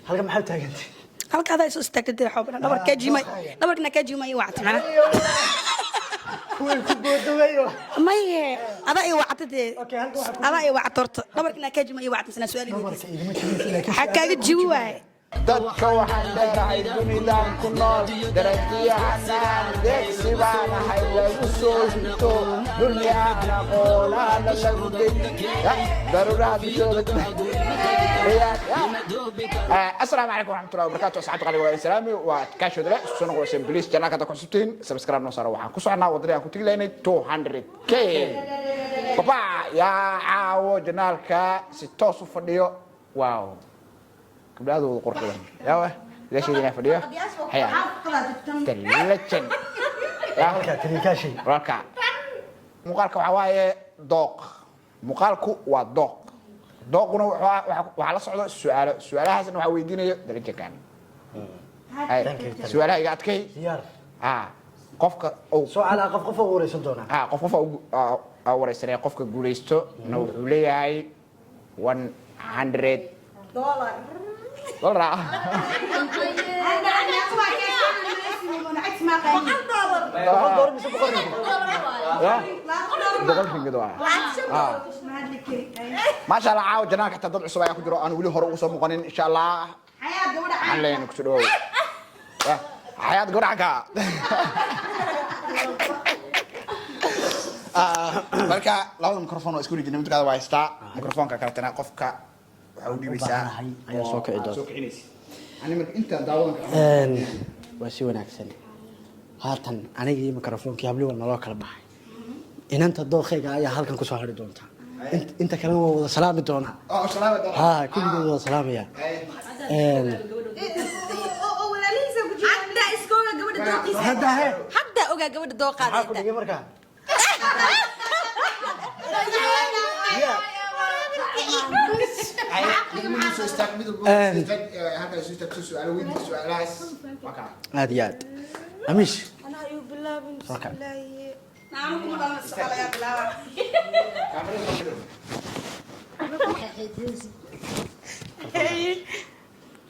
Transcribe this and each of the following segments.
halka maxaa taagantay halka adaa soo istaagtay xubna dhabarkana ka jimay wacti macna kuwii ku boodooyo maye adaa ay wactay adaa ay wactorto dhabarkana ka jimay wacti sana su'aali xakaaga jiwi waay dadka waxaan leedahay dunidaan ku nool darajiyahanaan deeqsi baan ahay lagu soo hito dulmiyaan aqoolaana lagu degi daruuraha dushooda asalaamu calaykum waraxmatullahi wabarakaatu asxaabta qaliga waa islaami waa kaasho dale soo noqosheen biliis janaka ta kusubtiin subscribe noo saaro waxaan ku soconaa wadada aan ku tagi lahaynay 200k papa yaa caawo janaalka si toos u fadhiyo wow كبلادو قرقدان ياوه ليش يجينا فيديو هيا تلجن halka tiriikaashi ركع مقالك وحواي دوق مقالكو waa دوق دوقنا waxa la socdo su'aalahaas waxa weydiinayo darajo kan su'aalaha iga adkay diyaar qofka oo su'aalaha qof oo wareysan doona qof oo wareysanay qofka guuleysto wuxuu leeyahay 100 دولار والله ما شاء الله عاود جناك حتى ضد عصبة ياخذ أنا ولي هرو وصل مقنن إن شاء الله علينا كسروا حياة قرعك بركة لو الميكروفون اسكولي جنبت كذا وايستا ميكروفون كارتنا قفك عودي بيسا ayaa soo kici doonta أنا من أنت داون waa si wanaagsan haatan aniga iyo mikrofoonkii habli wal naloo kala baxay inanta dooqeyga ayaa halkan ku soo hari doonta inta kale waa wada salaami doona سلام kulligood wada salaamaya hadda ogaa gabadha dooqaada ku dhigay markaa aad iyo aad amish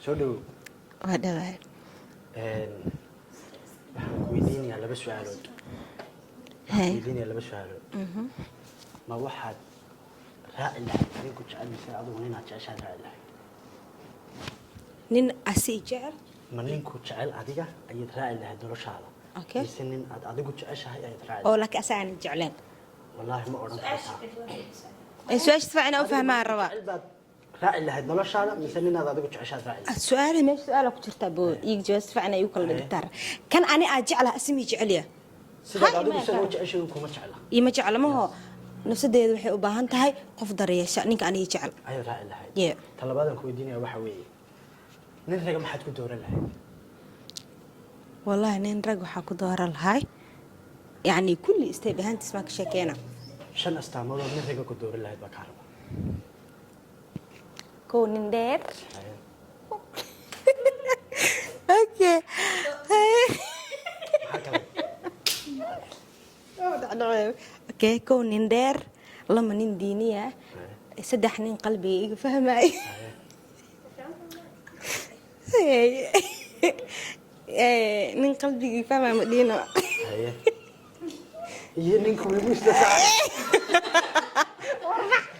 soo dhow waa dhawaad waxaan ku weydiinayaa laba su'aalood ma waxaad raaci lahayd adinku jecel mise adigu ninaad jeceshaad raaci lahayd nin asi jecel ma ninku jecel adiga ayaad raaci lahayd noloshaada mise nin aad adigu jeceshahay ayaad raaci oo laakiin asaga aan jecleen wallaahi ma odhan kartaa su-aasha fiican u fahmaa rabaa baad raaci lahayd noloshaada mise ninaad adigu jeceshaad raaci lahayd su'aal meesha su'aal ku jirta boo iig jawaab fiican ay u kala dhigtaan kan ani aan jeclahay asmi jeceliya sidaad adigu isagoo jeceshahay kuma jecla ima jeclamaho nafsadeedu waxay u baahan tahay qof dareesha ninka aniga jecel ayaad raaci lahayd yeah talabaadan ku weydiinaya waxa weeye nin raga maxaad ku dooran lahayd wallahi nin rag waxa ku dooran lahay yani kulli istay bahantis ma ka sheekeena 5 astaamood oo nin raga ku dooran lahayd baa ka raba ko nin dheer okay okay ko nin dheer lama nin diiniya saddex nin qalbiga iga fahmay nin qalbiga iga fahmay madina iyo ninku wiigu isdafacay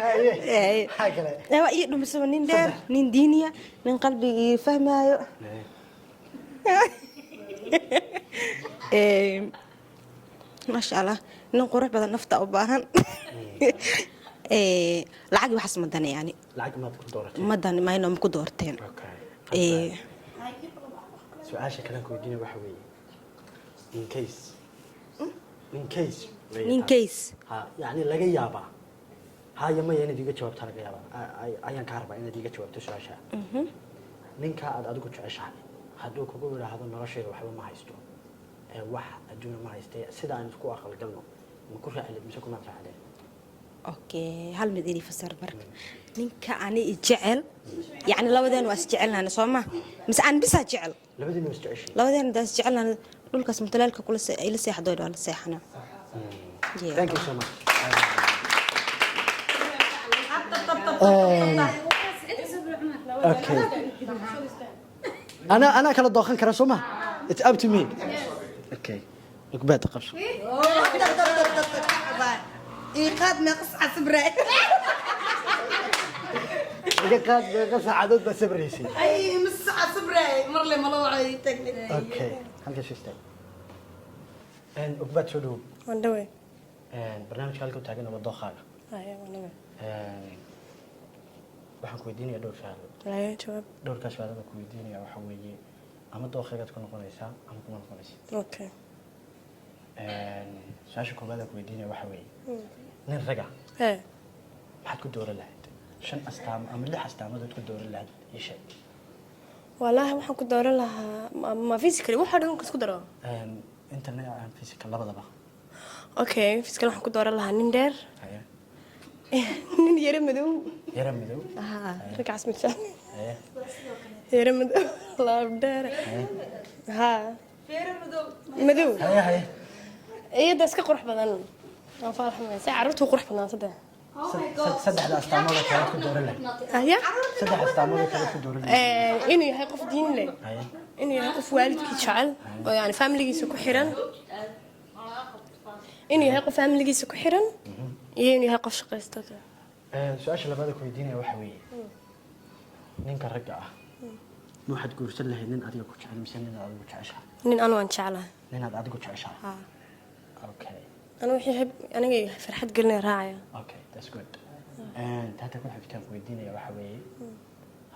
ايوه ايه دمسو نين دير نين دينيا نين قلبي فهمايو ما شاء الله نين قروح بدل نفط او باهن لعقي وحس مدن يعني lacag maad ku dooratay مدن ما ينوم كدورتين su-aasha kale ku weydiinaya waxa weeye in case ha yani laga yaabaa haya ma inaad iga jawaabto laga yaabaa ayaan ka rabaa inaad iga jawaabto su-aasha ninka aad adigu jeceshahay hadduu kugu yiraahdo nolosheeda waxba ma haysto wax adduun ma haystay sida aan isku aqal galno ma ku raacilid mise kuma raacilid اوكي هل مديري فسر برك نينك اني جعل يعني لودين واس جعلنا سوما مس ان بس جعل labadiina is jeceshay لودين داس جعلنا dhulkaas mutalaalka kula ila seexdo wala seexana thank you so much okay أنا كلا دوخن كرا سوما it's up to me okay نقبات قبش إيقاد نقص عصبرة إيقاد نقص عدد بس بريسي أي مس عصبرة مر لي ملوعي تكنيك okay هل كشيء استاي إن نقبات شو دو وندوي برنامج كالكو تاجنا بالدوخة أيه وندوي waxaan ku weydiinayaa dhowr su'aal. Aye jawaab. Dhowrkaas su'aal baan ku weydiinayaa waxa weeye ama dookhaygaad ku noqonaysaa ama kuma noqonaysid. Okay. Su'aasha koowaad aan ku weydiinayaa waxa weeye nin raga. Maxaad ku dooran lahayd? 5 astaamo ama 6 astaamood ku dooran lahayd ii sheeg. Wallaahi waxaan ku dooran lahaa ma physically waxa dhan isku daro. Internet and physical labadaba. Okay, physical waxaan ku dooran lahaa nin dheer. nin yara madow. Yara madow. Ragcaas ma jecel. Yara madow. Laab dheer. Yara madow. Madow. Iyada iska qurux badan. Waan farxay. Si carruurtu qurux badan saddex. saddexda astaamood kale ku dooran lahayd. Saddex astaamood kale ku dooran lahayd. Inuu yahay qof diin leh. Inuu yahay qof waalidkii jecel oo yani family-giisa ku xiran. inuu yahay qof family-giisa ku xiran iyo inuu yahay qof shaqaysta. Su'aasha labaad ku weydiinaya waxa weeye ninka ragga ah ma waxaad guursan lahayd nin adiga ku jecel mise nin adiga jeceshahay? Nin aan waan jeclahay. Nin aad adiga jeceshahay? Okay. Ana wixii aniga farxad gelin raacaya. Okay, that's good. Taata ku xigtaan ku weydiinaya waxa weeye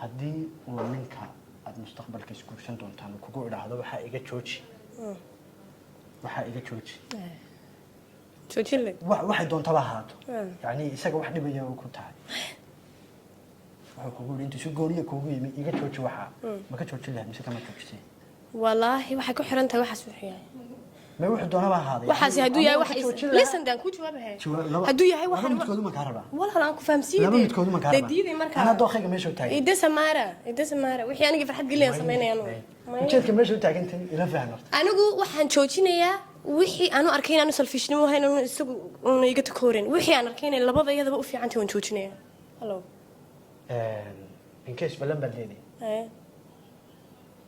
haddii uu ninka aad mustaqbalka isku guursan doontaan kugu idhaahdo waxa iga jooji. Waxa iga jooji. joojile waxay doontaba ahaato yani isaga wax dhibaya oo ku tahay waxa kugu inta si gooniya kugu yimi iga jooji waxa ma ka joojin lahayd mise kama joojisay wallahi waxay ku xiran tahay waxaas wixii yahay ma wuxuu doonaba ahaaday waxaas haduu yahay wax listen dan ku jawaabahay haduu yahay wax midkood ma ka rabaa walaal aan ku fahamsiiyay laba midkood ma ka rabaa diiday markaa ana dookhayga meesha taagay ida samara wixii aniga farxad gelin sameynayaan ujeedka meesha taagantay ila fahmarta anigu waxaan joojinayaa wixii aanu arkay inaan selfishnimo ahayn oo isagu una iga takoorin wixii aan arkay in labada iyadaba u fiicantahay waan joojinayaa hello in case balan baldeedi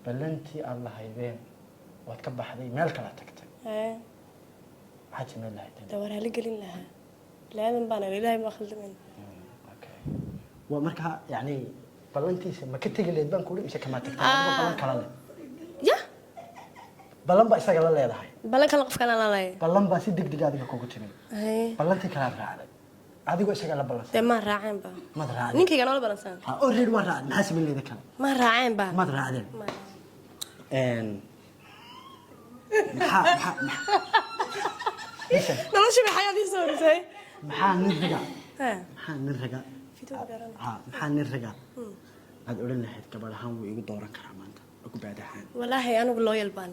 balantii Allah haybeen waad ka baxday meel kala tagtay maxaad sameyn lahayd dawar hal gelin lahaa laadan baan ilaahay ma khaldamin okay waa marka yani balantiisa ma ka tagi leed baan ku mise kama tagtay balan kala leh ya balan ba isaga la leedahay balan kala qof kala la leeyahay balan ba si degdeg adiga kugu timid balantii kala raacday adigu isaga la balan de ma raaceen ba ma raaceen ninkayga noo balansan already waa raacay maxaa sameyn leedahay kala ma raaceen ba ma raaceen nolosha xayadii soo risay maxaa nin raga maxaa nin raga aad oran lahayd gabadh ahaan wuu igu dooran karaa maanta ugu baadahaan wallaahi anigu loyal baan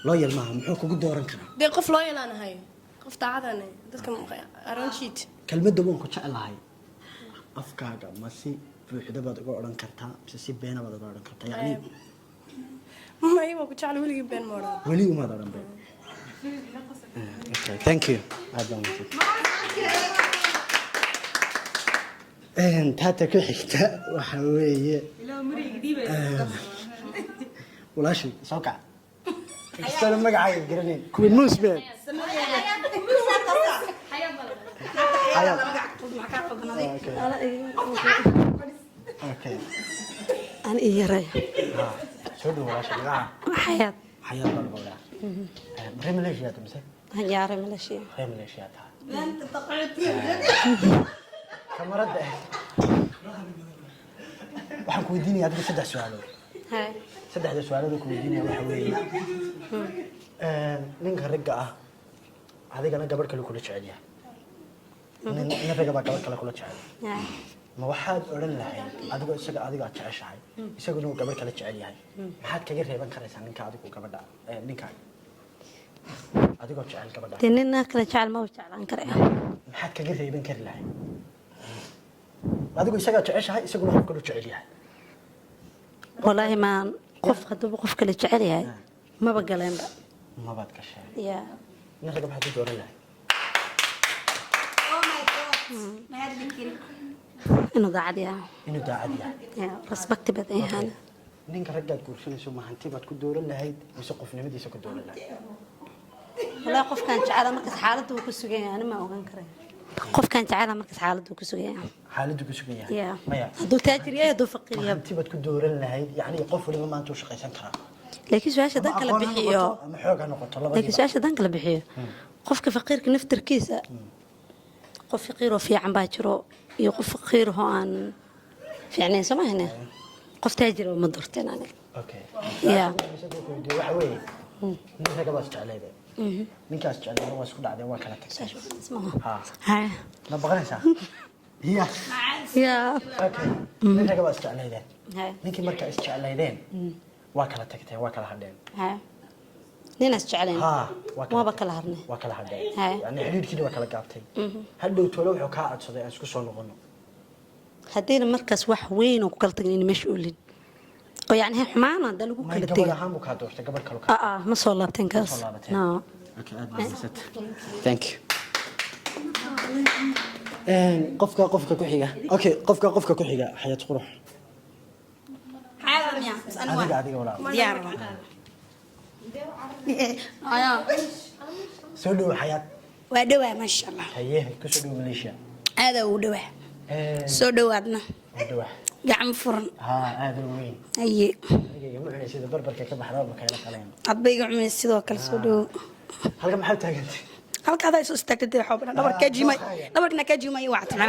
loyal maaha muxuu kugu dooran karaa dee qof loyal aan ahay qof daacad ah dadka arrangeed kalmadda waan ku jecelahay afkaaga ma si buuxda baad uga oran kartaa mise si been baad uga oran kartaa yani ma iba ku jecel weligii been ma oran weli uma oran been okay thank you taata ku xigta waxa weeye walaashi soo kac istaan magacaaga garanay kuwin muusbeen okay أنا إيراي. شو دو ولا شو لا. حياة. حياة بالبولا. بريم ليش يا تمسك؟ هنجاري ملاشية. بريم ليش يا تها؟ أنت تقعد كم رد؟ waxaan ku weydiinayaa adiga 3 su'aalood. Hay. 3 su'aalood ku weydiinayaa waxa weeye. Ninka ragga ah adigana gabadh kale kula jecel yahay. Nin ragga baa gabadh kale kula jecel. Ma waxaad oran lahayd adigoo isaga adiga jeceshahay isaguna uu gabadh kale jecel yahay maxaad kaga reeban karaysaa ninka adigu gabadha ninka adigoo jecel gabadha تنين كلا جعل ما وجعلان كريه maxaad kaga reeban kari lahayd adigoo isaga jeceshahay isaguna uu kale jecel yahay والله ما قف خدوب قف كلا جعل هاي ما بقلين بقى ma baad ka sheegay يا nin ragga maxaad ku dooran lahayd إنه قاعد يا inuu daacad yahay respect بدي هنا ninka raggaad guursanayso ma hanti baad ku dooran lahayd mise qofnimadiisa ku dooran lahayd والله قف كان جعله مركز حالته وكسجين أنا ما أقول كره قف كان جعله مركز حالته وكسجين xaaladdu ku sugan yahay يا maya هدو تاجر يا هدو فقير ma يا hanti baad ku dooran lahayd yacni qof waliba maanta uu shaqaysan karaa لكن سواش دنك اللي بحيه ama xoog ha noqoto لكن labadiiba سواش دنك اللي بحيه قف فقير كنفتر كيسة قف فقير وفي عم باجرو يقف فقير هون في يعني سما هنا قف تاجر ومدرتين أنا okay يا waxa weeye ninka ragga baad jeclayday ninkaas jeclayday waa isku dhacday waa kala tagtay اسمها ha ها ma baqanaysaa hiya يا okay ninka ragga baad jeclayday ها ninkii markaa is jeclaydeen waa kala tagteen waa kala hadheen ها ناس جعلين ها ما بكلا هرني waa kala hadheen Haa. yani xiriirkiina waa kala gaabtay hadhow toole wuxuu kaa codsaday aan isku soo noqono هدينا مركز واحد وين وكل تجنين مسؤولين ويعني هي حمانة ده اللي may كل gabadh تجي ahaan buu kaa doortay gabadh kale ka ما صار الله بتنكس soo laabatay نعم okay aad mahadsanid thank you qofka ku xiga okay qofka ku xiga xayad qurux حاضر يا بس adiga walaal ديار soo dhow xayad ودوا ما شاء الله haye ku soo dhow Malaysia هذا ودوا سو دواadna wadwa gacan furan ha aad u weyn aye adiga ma cunay sida barbarka ka baxda ma kala qaleen adbayga cumay sidoo kale soo dhow halka maxaa taagantay halkaada isu istaagtay xubna dhabarkana ka jimay wactana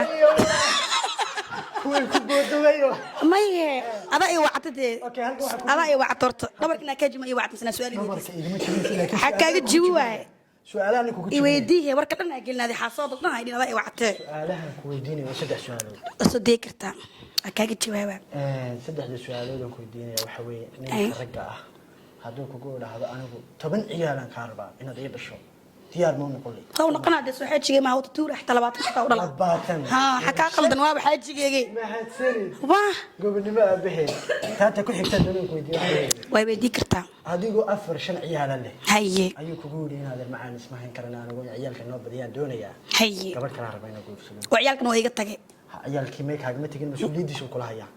kuwii ku boodooyo maye ada ay wactade okay halka waxa ada ay wactorto dhabarkana ka jimay wactana su'aali marka idima jirin laakiin xakaaga jiwi waay su'aalahan ku jirin iweydiiye warka dhan ay gelnaadi xaasoo dadna ay dhinaada ay wactay su'aalahan ku weydiinaya saddex su'aalood soo deeg kartaa xakaaga jawaaba saddexda su'aalood aan ku weydiinaya waxa weeye ninka ragga ah hadduu kugu dhahdo anigu 10 ciyaalan ka rabaa inaad ii dhasho diyaar ma noqon leh qaw naqanaade soo xajigay ma hawta tuur xta 20 ka u dhala baatan ha xakaa qaldan waa xajigayga mahadsanid waa gobonimo aabahee taata ku xigta doonaan ku weydiinaya way weydii kartaa adigu 4-5 ciyaalan leh haye ayuu kugu yiri inaad macaan ismahayn karana anigu ciyaalka noo badiyaan doonayaa haye gabadh kala rabaa inuu guursado waciyalkan waa iga tagay ciyaalkii may kaagama tegin mas'uuliyadiisu kula hayaa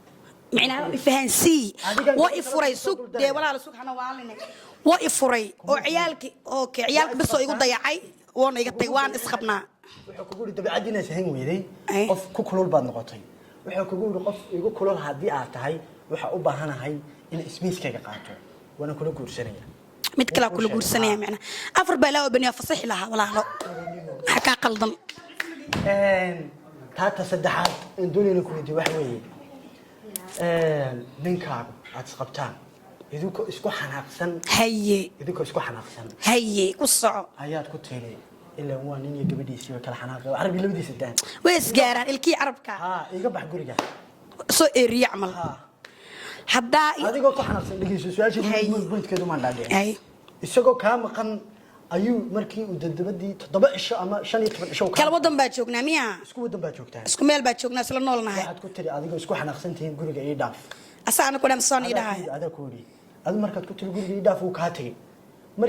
معناها فهنسي وإفري سوق ده ولا سوق حنا وعلنا وإفري وعيالك أوكي عيالك بس يقول ضيعي وانا يقطع وان اسخبنا wuxuu kugu yiri dabeecadiina sahan weeday Ay. qof ku kulul baad noqotay wuxuu kugu yiri qof igu kulul hadii aad tahay waxa u baahanahay in ismiiskayga qaato wana kula guursanaya mid kale kula guursanaya macna afar balaa bani fasax laha walaalo xaka qaldan taata saddexaad in doonayna ku weydiiyo wax weeye ninkaagu aad isqabtaan idinku isku xanaaqsan haye idinku isku xanaaqsan haye ku soco ayaad ku tiray ilaa waa nin iyo gabadhiisii oo kala xanaaqay arabi labadiisa daan wees gaaraan ilkii carabka ha iga bax guriga soo eeriya amal ha hadaa adigoo ku xanaaqsan dhigayso su'aashii Hay. bultkeedu ma dhaadhicin ay isagoo kaa maqan ayuu markii uu dadabadii 7 cisho ama 15 cisho kala wadan baa joognaa miya isku wadan baa joogtaan isku meel baa joognaa isla noolnahay waxaad ku tiri adigoo isku xanaaqsan tihiin guriga ii dhaaf asaana ku dhamsoon idhahay adaa ku yiri adigu markaad ku tiri guriga ii dhaaf uu kaa tagay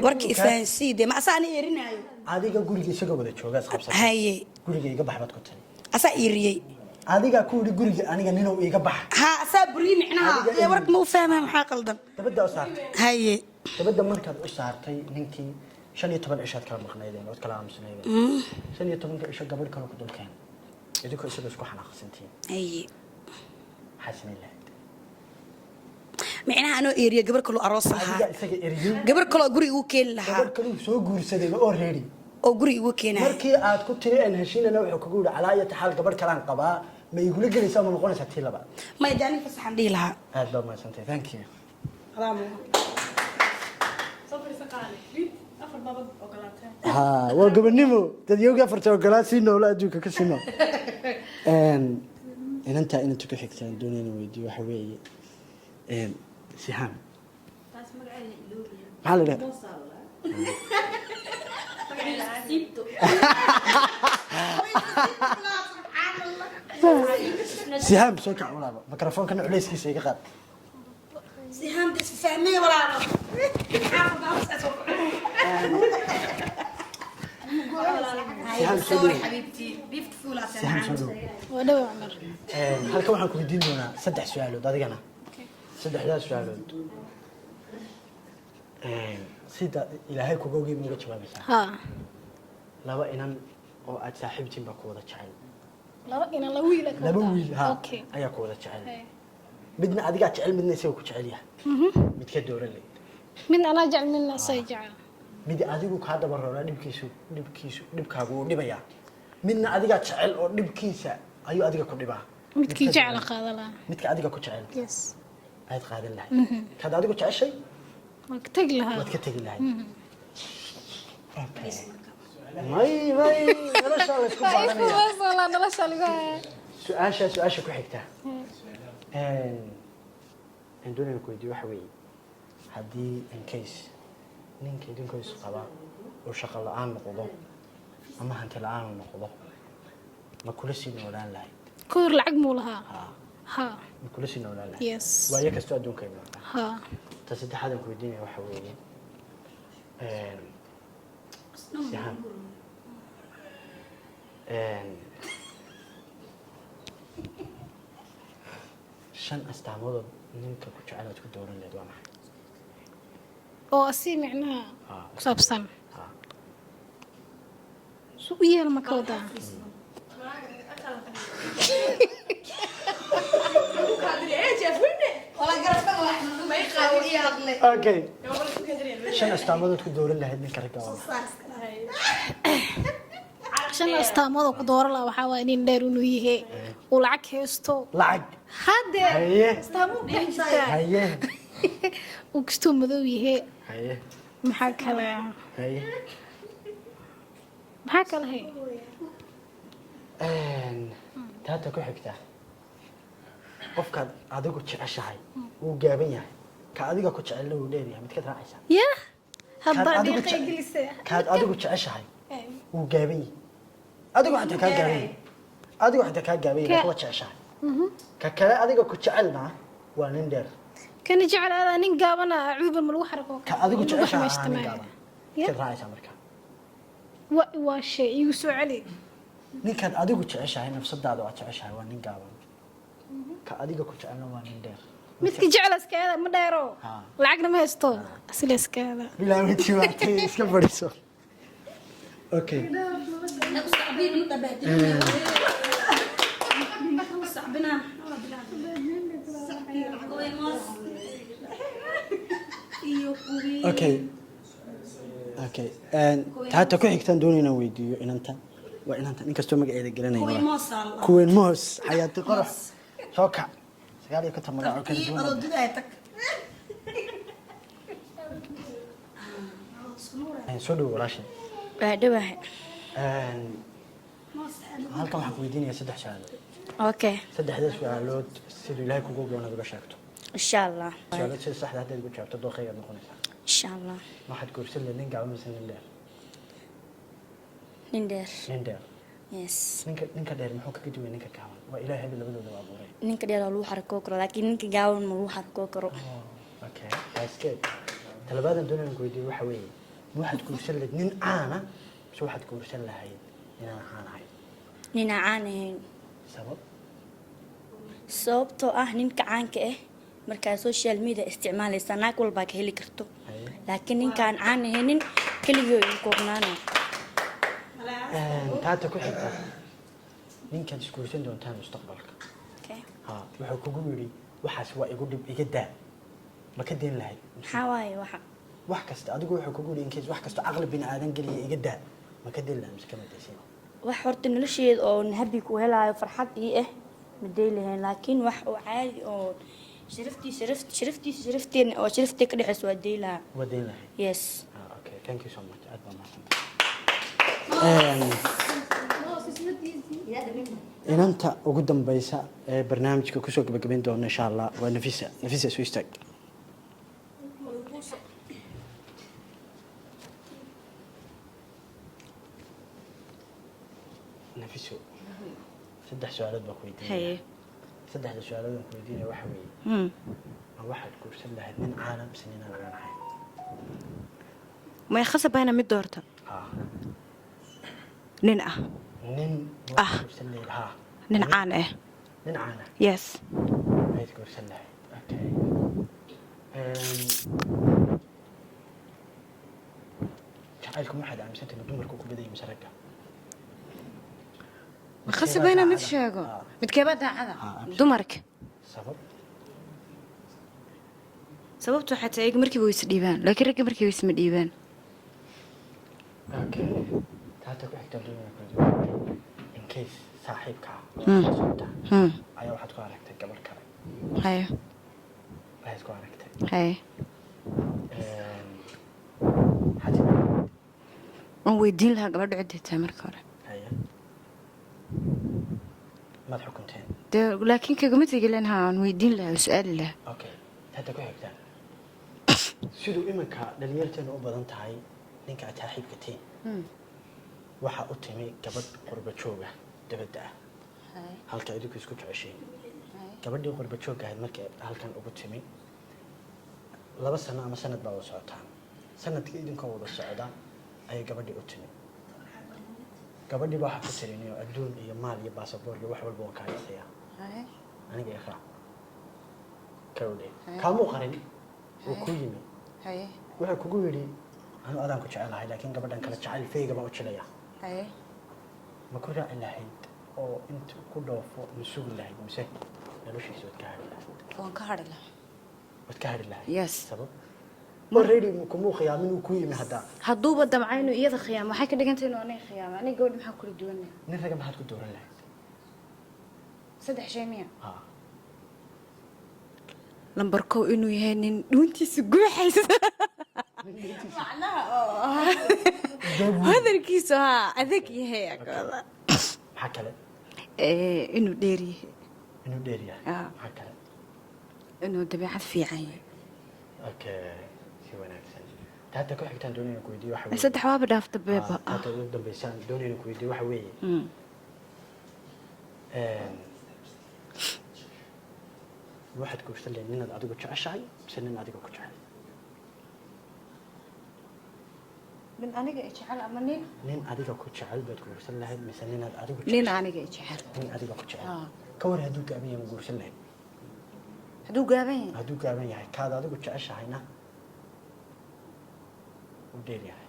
warkii fahansiid ma asaana eerinayo adiga guriga isagoo wada jooga isqabsan haye guriga iga bax baad ku tiri asaa eeriyay adiga ku yiri guriga aniga ninoo iga bax ها صبري معناها يا ورك مو فاهمه maxaa qaldan dabada u saartay haye dabada markaad u saartay ninkii 15 cishaad kala maqnaydeen oo kala aamusnaydeen 15 cisho gabadh kale ku dulkeen idinku isagoo isku xanaaqsantiin haye xasanillah معناها انو ايريا gabar kale aroos adiga lahaa isaga eriyay gabar kale guri uu keen lahaa gabadh kale soo guursaday oo reeri oo guri uu keenay markii aad ku tiri aan heshiinana wuxuu kugu yiri calaayata xal gabadh kale aan qabaa ma igula gelaysaa ma noqonaysaa tii laba ma jaani fasaxan dhii lahaa aad baa maasantay thank you ha waa gobonimo dad yoga farta ogolaa si nool adduunka ka sino inanta inta ku xigtaan doonayna weydiyo waxa weeye siham maxaa la dhahaa siham soo kac walaalo mikrofonkana culeyskiisa iga qaad سهام بس فهمي ولا سهام سودو حبيبتي بيفتفول سهام سودو ودو عمر halka waxaan ku weydiin doonaa 3 su'aalood adigana 3 su'aalood sida ilaahay kugu ogeey muga jawaabaysaa ها laba inan oo aad saaxiibtiin ba ku wada jecel لا إنا لويلك laba wiil ha أوكي ayaa ku wada jecel إيه. midna adiga jecel midna isaga ku jecel yahay mid ka dooran leed من أنا جعل منا سيجع mid adigu ka daba roona dhibkaagu uu dhibayaa midna adiga jecel oo dhibkiisa ayuu adiga ku dhibaa متكي جعل قاضلا midka adiga ku jecel يس aad qaadan lahayd kaad adigu jeceshay مكتق لها waad ka tegi lahayd may nolosha la isku baaranaya بس والله أنا لا شالي su-aasha ku xigta doonayna ku weydiiyo waxa weeye haddii in case ninka idinkoys qaba oo shaqo la-aan noqdo ama hanti la-aan noqdo ma kula sii noolaan lahayd كور العق مو لها ها ma kula sii noolaan lahayd يس waayo kastoo adduunka ay noqdaan ها ta saddexaad aan ku weydiinaya waxa weeye sihan shan astaamood ninka ku jecel aad ku dooran lahayd waa maxay أو أسي معناها ها كسابسان ها سوية المكودا okay shan astaamood aad ku dooran lahayd ninka ragga waa maxay عشان استعمله كدور الله وحاول إن نديرونه هي والعك هستو lacag هذا haye استعمله كحسة haye وكستو مذوي هي haye محاكلة haye محاكلة هي taata ku xigta qofkaad adigu jeceshahay wuu gaaban yahay ka adiga ku jecelna wuu dheeryahay midkaad raacaysaa يا kaad هبا adigu دقيقة جلسة kaad adigu jeceshahay wuu gaaban yahay adigu xataa kaa gaaban yahay adigu xataa kaa gaaban yahay kuwa jeceshahay ka kale adiga ku jecelna waa nin dheer كان يجعل هذا نقابنا عيوب الملوحة ka adigu jeceshahay aa nin gaaban midkaad raacaysaa marka وشيء يوسع علي ninkaad adigu jeceshahay nafsadaada waa jeceshahay waa nin gaaban ka adiga ku jecelna waa nin dheer midka jecel iska hada ma dheero ها. lacagna ma haysto asila iska hada bilaa midkii waatay iska fadhiiso okay okay okay taata ku xigtaan doonayna weydiiyo inanta waa inanta inkastoo magaceeda garanayna kuween moos xayaati qorax soo kac 9 magaco kala duwan soo dhow walaashay waa dhawahay halkan waxaan ku weydiinayaa 3 su'aalood okay saddexda su'aalood siduu ilaahay kugu ogaanaad uga sheegto insha allah su'aalood sida saxda haddaad ugu jawaabto dooqaygaad noqonaysaa insha allah waxaad guursan lahayd nin gaaban mise nin dheer nin dheer nin dheer yes ninka dheer muxuu kaga duwan ninka gaaban waa ilaahay habel labadooda waa abuuray ninka dheer waa lagu xarakoo karo laakiin ninka gaaban ma lagu xarakoo karo okay that's good talabaadan doonayaan ku weydiiyo waxa weeye ma waxaad guursan lahayd nin caana mise waxaad guursan lahayd inaan caan ahayn nin aan caan ahayn sabab sababtoo ah ninka caanka ah markaa social media isticmaalaysa naag walbaa ka heli karto laakiin ninkaan caan ahaynin keligii uu koobnaana taata ku xigta ninkaad isguursan doontaan mustaqbalka okay ha wuxuu kugu yidhi waxaas waa igu dhib iga daa ma ka dayn lahayd maxaa waaye waxa wax kasta adigu wuxuu kugu yidhi inkees wax kasta caqli bini aadan geliya iga daa ma ka dayn lahayd mise kama daysin wax horta nolosheeda oo habi ku helaayo farxad ii ah ma day lahayn laakiin wax oo caadi oo sharafteena oo sharaftee ka dhexeyso waa day lahaa waa dayn lahayd yes okay thank you so much aad baa mahadsan inanta ugu dambeysa ee barnaamijka kusoo gabagabayn doona insha allah waa nafisa soo istaag nafiso 3 su'aalood baa ku weydiinaya saddexda su'aalood aan ku weydiinaya waxa weeye ma waxaad guursan lahayd nin caalam mise nin aan caan ahayn ما يخص بينا مد دورتا nin ah nin Ah. guursan lahayd haa nin caan ah nin caana yes mayd guursan lahayd okay jacaylku waxaad aaminsantahay dumarku ku badan yihiin mise ragga khasabana mid sheego midkeeba daacada dumarka sabab sababtu waxay tahay markii way is dhiibaan laakiin ragga markii way isma dhiibaan okay taata ku xigta dumarka in case saaxiibka ayaa waxaad ku aragtay gabar kale hayo waxaad ku aragtay hayo hadii aan weydiin lahaa gabadha cidday tahay marka hore haya maad xukunteen dee laakiin kagama tegi lahayn haa aan weydiin lahaa oo su-aali lahaa okay taata ku xigta siduu iminka dhalinyarteenu u badan tahay ninka aad saaxiibka tihiin waxaa u timi gabadh qurba jooga dabadda ah halka idinku isku jeceshiin gabadhii qurba joogga ahayd markay halkan ugu timi 2 sano ama sanad baa wada socotaan sanadkii idinkoo wada socda ayay gabadhii u timi gabadhii baa waxaa ku tiriniyo adduun iyo maal iyo baasaboor iyo wax walba waan kaa haysayaa aniga i raac kawdhe kaamuu qarin wuu ku yimi wuxuu kugu yidhi anu adaan ku jecelahay laakiin gabadhan kale jacayl feyga baan u jilaya ma ku raaci lahayd oo inta ku dhoofo ma sugi lahayd mise noloshiisa waad ka hadhi lahayd waan ka hadhi lahaa waad ka hadhi lahayd Yes. sabab already kumuu khiyaamin uu ku yimi hadda hadduuba damcaynu iyada khiyaamo waxay ka dhigan tahay inuu aniga khiyaamo aniga gabadha maxaa kula duwanay nin raga maxaad ku dooran lahayd 3 shay miya ha lambar kow inuu yahay nin dhuuntiisa guuxaysa hadalkiisu haa adag yahay akala maxaa kale inuu dheer yahay inuu dheer yahay Ah. maxaa kale inuu dabeecad fiican yahay okay si wanaagsan taata ku xigtaan doonayna ku weydiiyo waxa weeye saddex waaba dhaafta beeba taata ugu dambeysaan doonayna ku weydiiyo waxa weeye waxaad guursan lahayd ninaad adigu jeceshahay mise nin adiga ku jecel nin aniga jecel ama nin nin adiga ku jecel baad guursan lahayd mise ninaad adigu nin aniga jecel nin adiga ku jecel Ah. ka war hadduu gaaban yahay ma guursan lahayd hadduu gaaban yahay hadduu gaaban yahay kaad adigu jeceshahayna wuu dheer yahay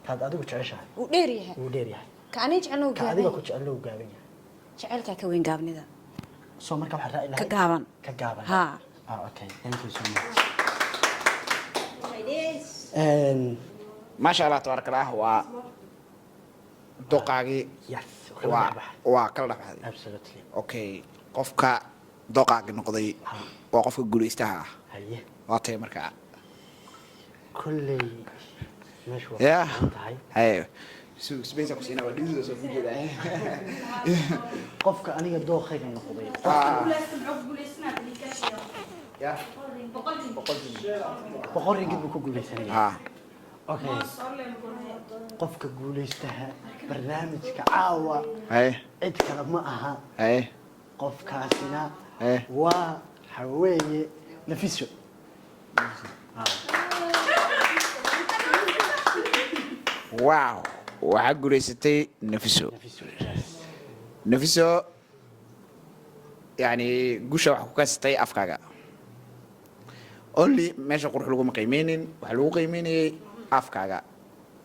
kaad adigu jeceshahay uu dheer yahay wuu dheer yahay ka aniga jecel uu ka gaaban adiga ku yahay jecel wuu gaaban yahay jecelka ka weyn gaabnida soo marka waxaad raaci ka lahayd gaaban ka gaaban Ha. Okay thank you so much maasha allah tabaaraka allah waa doqaagii yes waa kala dhaxday absolutely okay qofka doqaagi noqday waa qofka guulaystaha ah haye waa tay markaa kulley meeshu Yeah. waa tahay haye space ku siinaa waa dhiido soo fijeeda qofka aniga dooqayga noqday ya boqol ringgit buu ku guulaysanaya ha okay qofka guulaystaha barnaamijka caawa haye cid kale ma aha haye qofkaasina Eh. waa haweeye nafiso wow waxaa guulaysatay nafiso nafiso yes nafiso yani gusha waxa ku kaasatay afkaaga only meesha qurux laguma qiimeynin waxaa lagu qiimeynayay afkaaga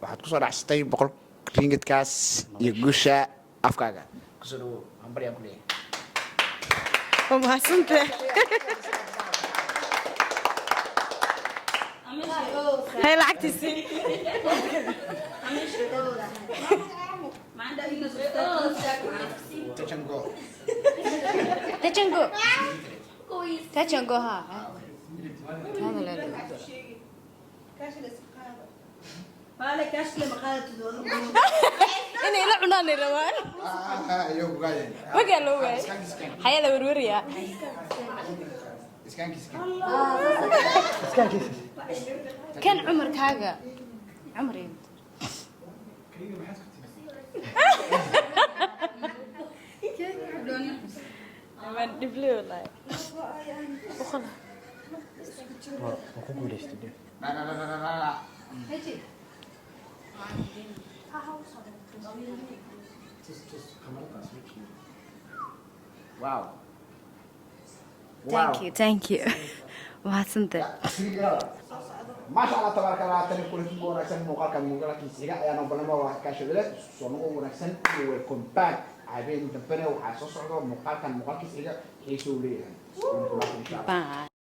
waxaad kusoo dhacsatay 100 ringgitkaas iyo gusha afkaaga kusoo dhawo hambaryaan ku leeyahay waa mahadsantahay hay lacagtiisi tajango tajango ha هذا لا لا inay la cunaan ay rabaan ma gaalo waay hayada werweriya kan cumarkaaga cumar iyo man dibli wallahi waa ku guulaystay dee واو thank you mahadsantahay ما شاء الله تبارك الله تاني كل شيء ونحسن مقالك مقالك يسيقى أنا بلما وحكاش بلا صنعوا ونحسن ويلكم باك عابين تبنا وحاسس صعود مقالك يسيقى يسوليه bye